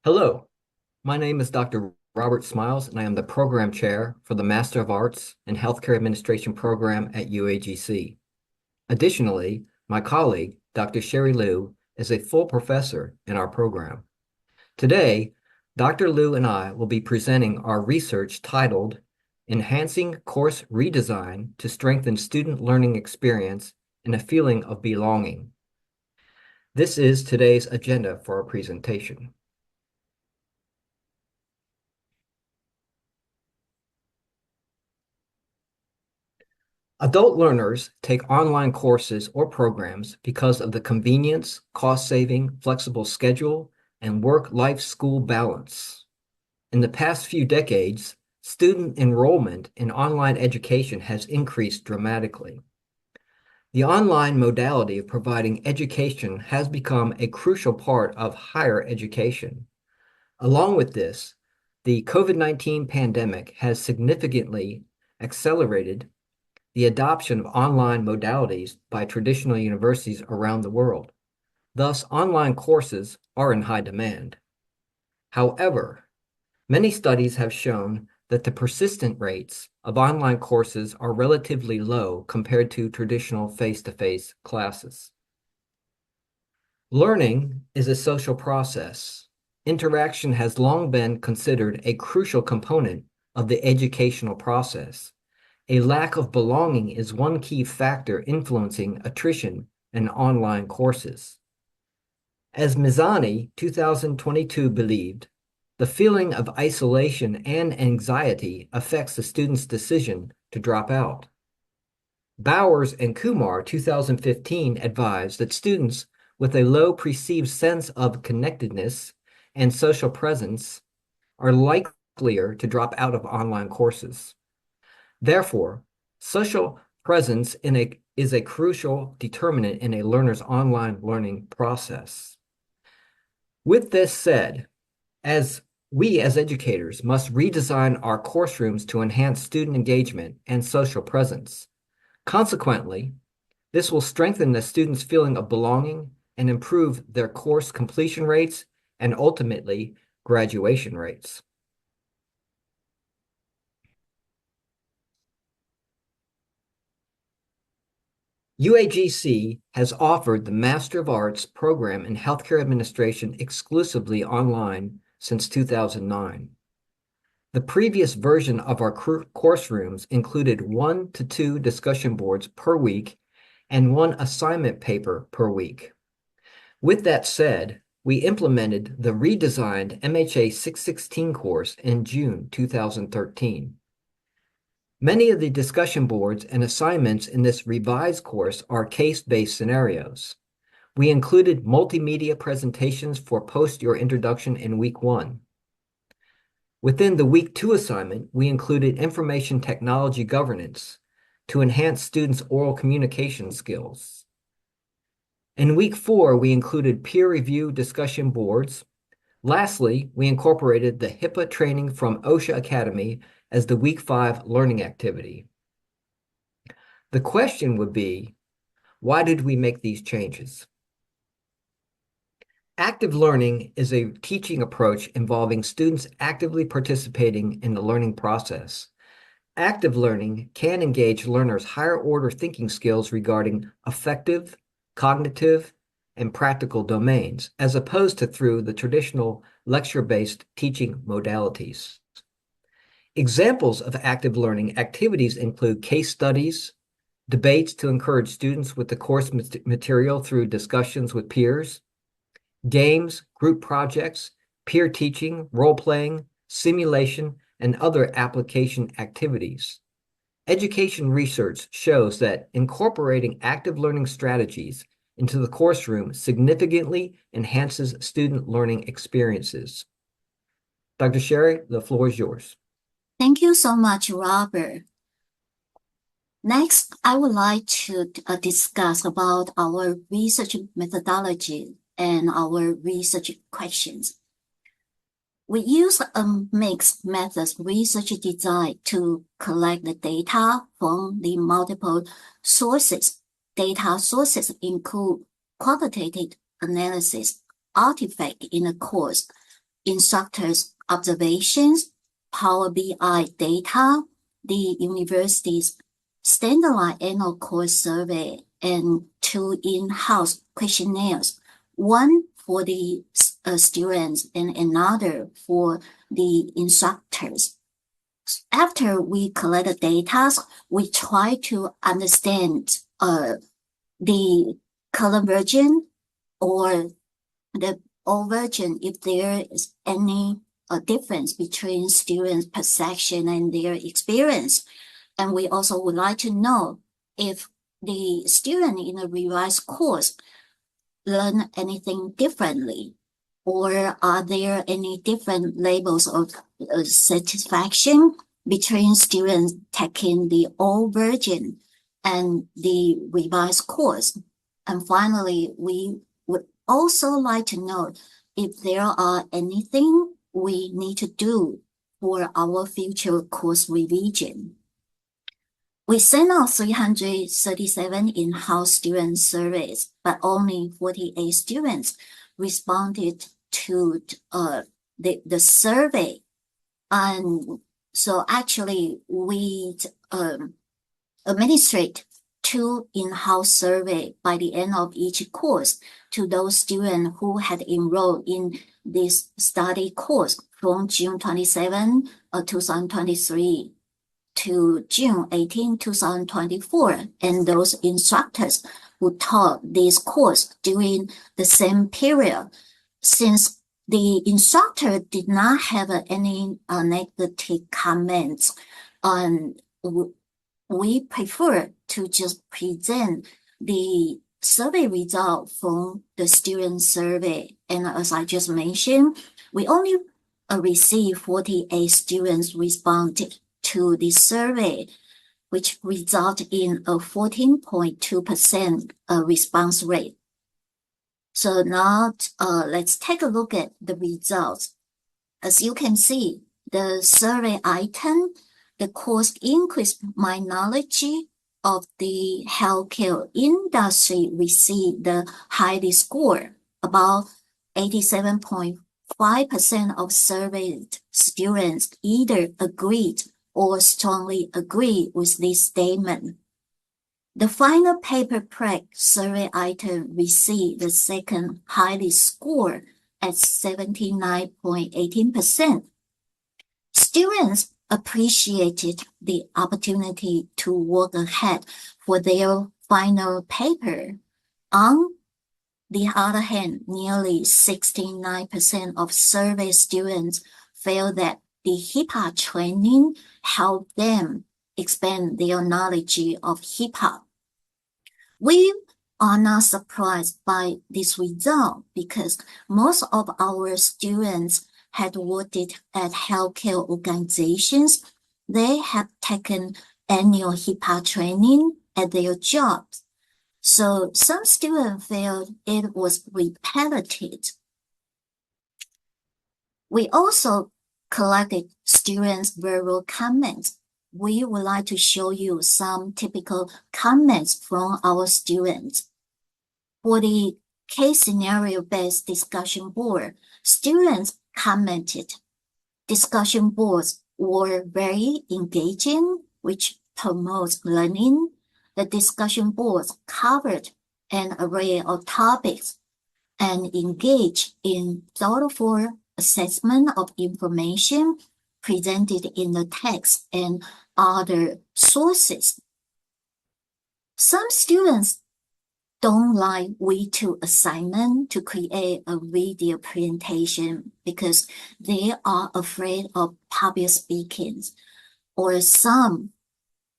Hello, my name is Dr. Robert Smiles, and I am the Program Chair for the Master of Arts in Healthcare Administration program at UAGC. Additionally, my colleague, Dr. Sherry Liu, is a full professor in our program. Today, Dr. Liu and I will be presenting our research titled Enhancing Course Redesign to Strengthen Student Learning Experience and a Feeling of Belonging. This is today's agenda for our presentation. Adult learners take online courses or programs because of the convenience, cost-saving, flexible schedule, and work-life-school balance. In the past few decades, student enrollment in online education has increased dramatically. The online modality of providing education has become a crucial part of higher education. Along with this, the COVID-19 pandemic has significantly accelerated the adoption of online modalities by traditional universities around the world. Thus, online courses are in high demand. However, many studies have shown that the persistent rates of online courses are relatively low compared to traditional face-to-face classes. Learning is a social process. Interaction has long been considered a crucial component of the educational process. A lack of belonging is one key factor influencing attrition in online courses. As Mizani, 2022, believed, the feeling of isolation and anxiety affects the student's decision to drop out. Bowers and Kumar, 2015, advised that students with a low perceived sense of connectedness and social presence are likelier to drop out of online courses. Therefore, social presence is a crucial determinant in a learner's online learning process. With this said, we as educators must redesign our course rooms to enhance student engagement and social presence. Consequently, this will strengthen the students' feeling of belonging and improve their course completion rates and ultimately graduation rates. UAGC has offered the Master of Arts program in Healthcare Administration exclusively online since 2009. The previous version of our course rooms included 1 to 2 discussion boards per week and 1 assignment paper per week. With that said, we implemented the redesigned MHA 616 course in June 2013. Many of the discussion boards and assignments in this revised course are case-based scenarios. We included multimedia presentations for Post Your Introduction in Week 1. Within the Week 2 assignment, we included Information Technology Governance to enhance students' oral communication skills. In Week 4, we included peer review discussion boards. Lastly, we incorporated the HIPAA training from OSHA Academy as the Week 5 learning activity. The question would be, why did we make these changes? Active learning is a teaching approach involving students actively participating in the learning process. Active learning can engage learners' higher order thinking skills regarding affective, cognitive, and practical domains, as opposed to through the traditional lecture-based teaching modalities. Examples of active learning activities include case studies, debates to encourage students with the course material through discussions with peers, games, group projects, peer teaching, role-playing, simulation, and other application activities. Education research shows that incorporating active learning strategies into the course room significantly enhances student learning experiences. Dr. Sherry, the floor is yours. Thank you so much, Robert. Next, I would like to discuss about our research methodology and our research questions. We use a mixed methods research design to collect the data from the multiple sources. Data sources include quantitative analysis, artifact in the course, instructors' observations, Power BI data, the university's standardized annual course survey, and 2 in-house questionnaires, one for the students and another for the instructors. After we collect the data, we try to understand the color version or the old version if there is any difference between students' perception and their experience. And we also would like to know if the student in a revised course learn anything differently, or are there any different levels of satisfaction between students taking the old version and the revised course. And finally, we would also like to know if there are anything we need to do for our future course revision. We sent out 337 in-house student surveys, but only 48 students responded to the survey. And so actually we administrate 2 in-house survey by the end of each course to those students who had enrolled in this study course from June 27, 2023 to June 18, 2024, and those instructors who taught this course during the same period. Since the instructor did not have any negative comments, we prefer to just present the survey result from the student survey. And as I just mentioned, we only received 48 students responded to the survey, which resulted in a 14.2% response rate. So now let's take a look at the results. As you can see, the survey item, the course increased my knowledge of the healthcare industry, received the highest score. About 87.5% of surveyed students either agreed or strongly agree with this statement. The final paper prep survey item received the second highest score at 79.18%. Students appreciated the opportunity to work ahead for their final paper. On the other hand, nearly 69% of survey students felt that the hip-hop training helped them expand their knowledge of hip-hop. We are not surprised by this result because most of our students had worked at healthcare organizations. They have taken annual hip-hop training at their jobs. So some students felt it was repetitive. We also collected students' verbal comments. We would like to show you some typical comments from our students. For the case scenario-based discussion board, students commented, discussion boards were very engaging, which promotes learning. The discussion boards covered an array of topics and engaged in thoughtful assessment of information presented in the text and other sources. Some students don't like V2 assignment to create a video presentation because they are afraid of public speaking, or some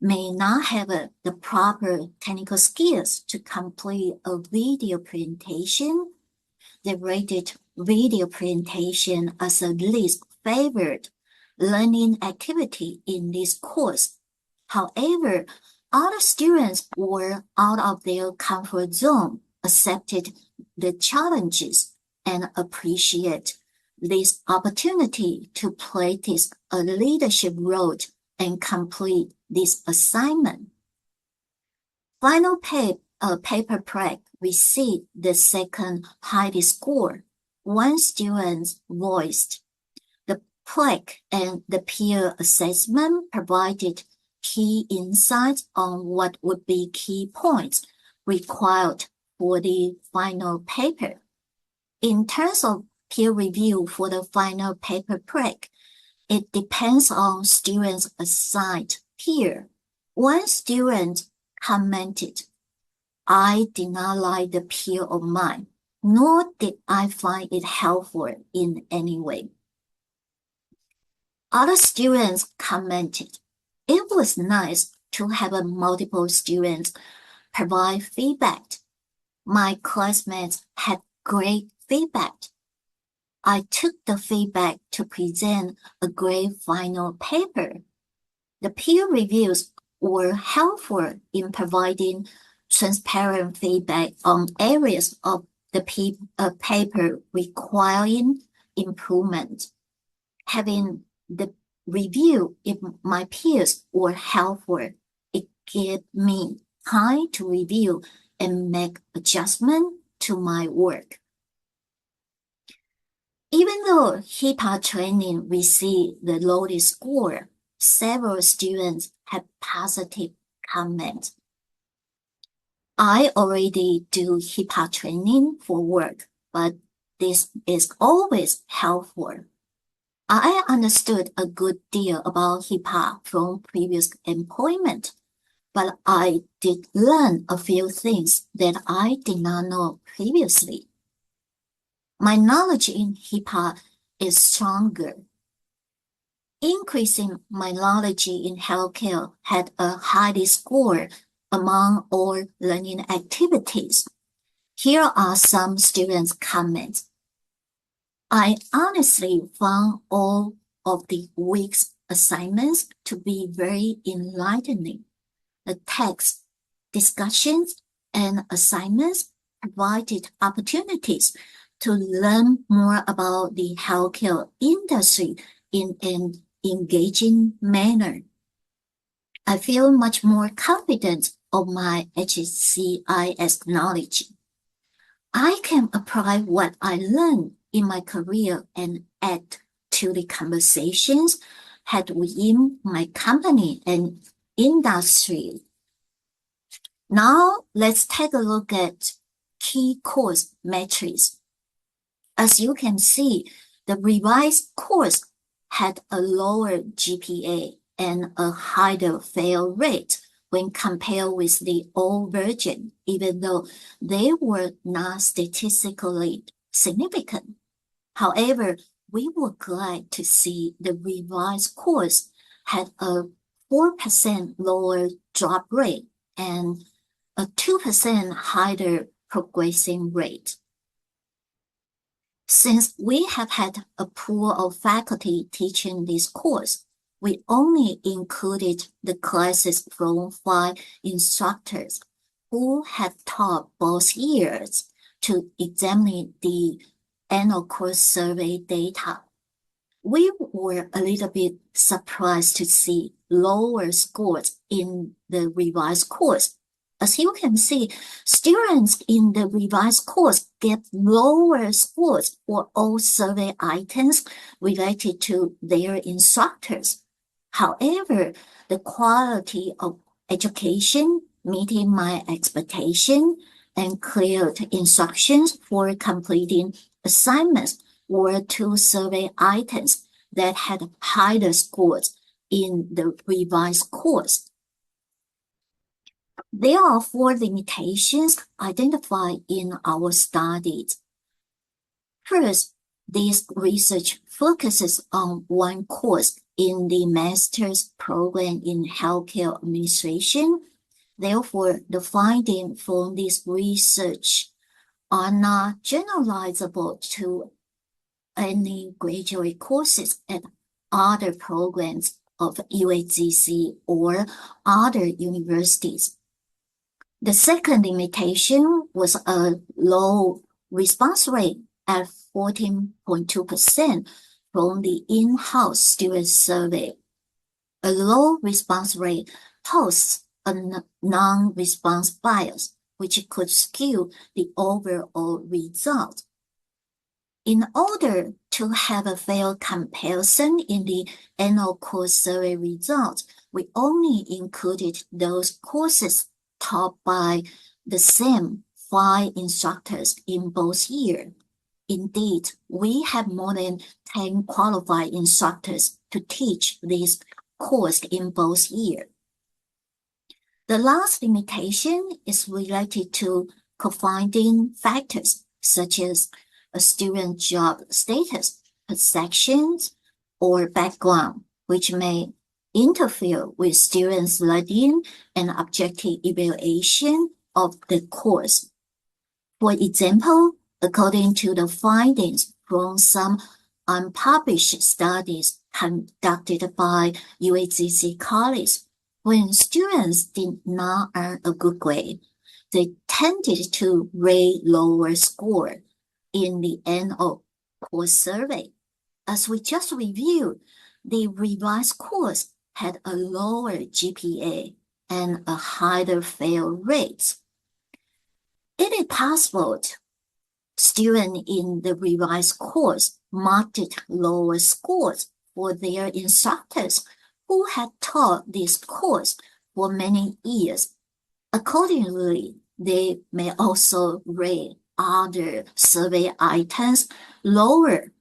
may not have the proper technical skills to complete a video presentation. They rated video presentation as a least favored learning activity in this course. However, other students were out of their comfort zone, accepted the challenges, and appreciate this opportunity to practice a leadership role and complete this assignment. Final paper prep received the second highest score. one student voiced. The PLEC and the peer assessment provided key insights on what would be key points required for the final paper. In terms of peer review for the final paper PLEC, it depends on students' assigned peer. One student commented, "I did not like the peer of mine, nor did I find it helpful in any way." Other students commented, "It was nice to have multiple students provide feedback. My classmates had great feedback. I took the feedback to present a great final paper." The peer reviews were helpful in providing transparent feedback on areas of the paper requiring improvement. Having the review if my peers were helpful, it gave me time to review and make adjustment to my work. Even though HIPAA training received the lowest score, several students had positive comments. "I already do HIPAA training for work, but this is always helpful. I understood a good deal about HIPAA from previous employment, but I did learn a few things that I did not know previously. My knowledge in HIPAA is stronger. Increasing my knowledge in healthcare had a high score among all learning activities." Here are some students' comments. "I honestly found all of the week's assignments to be very enlightening. The text, discussions, and assignments provided opportunities to learn more about the healthcare industry in an engaging manner. I feel much more confident of my HCIS knowledge. I can apply what I learned in my career and add to the conversations had within my company and industry." Now let's take a look at key course metrics. As you can see, the revised course had a lower GPA and a higher fail rate when compared with the old version, even though they were not statistically significant. However, we were glad to see the revised course had a 4% lower drop rate and a 2% higher progressing rate. Since we have had a pool of faculty teaching this course, we only included the classes from 5 instructors who had taught both years to examine the annual course survey data. We were a little bit surprised to see lower scores in the revised course. As you can see, students in the revised course get lower scores for all survey items related to their instructors. However, the quality of education meeting my expectation and clear instructions for completing assignments were 2 survey items that had higher scores in the revised course. There are 4 limitations identified in our studies. First, this research focuses on one course in the master's program in healthcare administration. Therefore, the findings from this research are not generalizable to any graduate courses at other programs of UHCC or other universities. The second limitation was a low response rate at 14.2% from the in-house student survey. A low response rate poses a non-response bias, which could skew the overall result. In order to have a fair comparison in the annual course survey results, we only included those courses taught by the same 5 instructors in both years. Indeed, we have more than 10 qualified instructors to teach this course in both years. The last limitation is related to confounding factors such as a student job status, perceptions, or background, which may interfere with students' learning and objective evaluation of the course. For example, according to the findings from some unpublished studies conducted by UACC College, when students did not earn a good grade, they tended to rate lower score in the end of course survey. As we just reviewed, the revised course had a lower GPA and a higher fail rate. It is possible students in the revised course marked lower scores for their instructors who had taught this course for many years. Accordingly, they may also rate other survey items lower.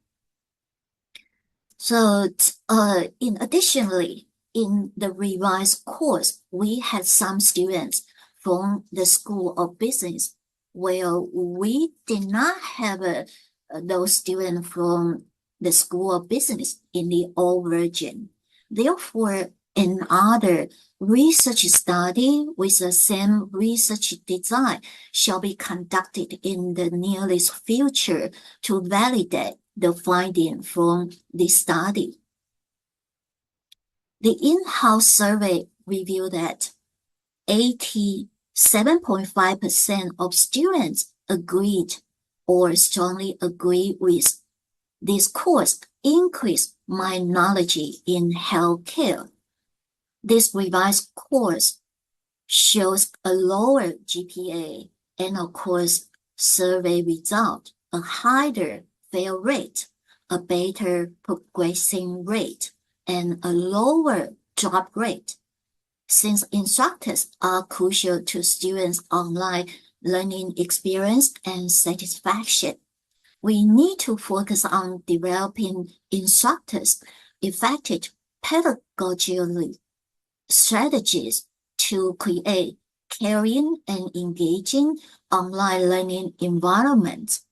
So, additionally, in the revised course, we had some students from the School of Business, where we did not have those students from the School of Business in the old version. Therefore, another research study with the same research design shall be conducted in the nearest future to validate the finding from this study. The in-house survey revealed that 87.5% of students agreed or strongly agreed with this course increased my knowledge in healthcare. This revised course shows a lower GPA and of course survey result, a higher fail rate, a better progressing rate, and a lower drop rate. Since instructors are crucial to students' online learning experience and satisfaction, we need to focus on developing instructors' effective pedagogical strategies to create caring and engaging online learning environments.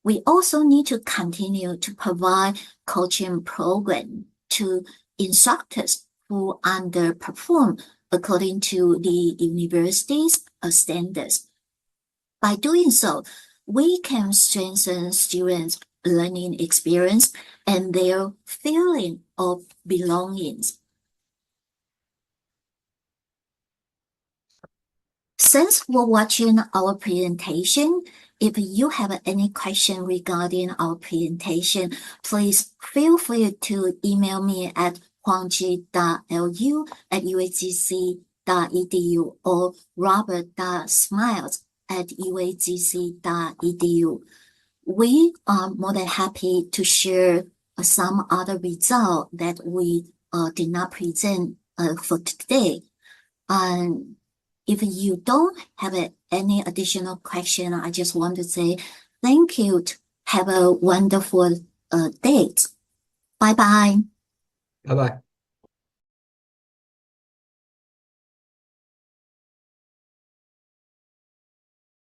We also need to continue to provide coaching programs to instructors who underperform according to the university's standards. By doing so, we can strengthen students' learning experience and their feeling of belongings. Thanks for watching our presentation. If you have any question regarding our presentation, please feel free to email me at huangji.lu@uacc.edu or robert.smiles@uacc.edu. We are more than happy to share some other results that we did not present for today. And if you don't have any additional question, I just want to say thank you. Have a wonderful day. Bye-bye. Bye-bye.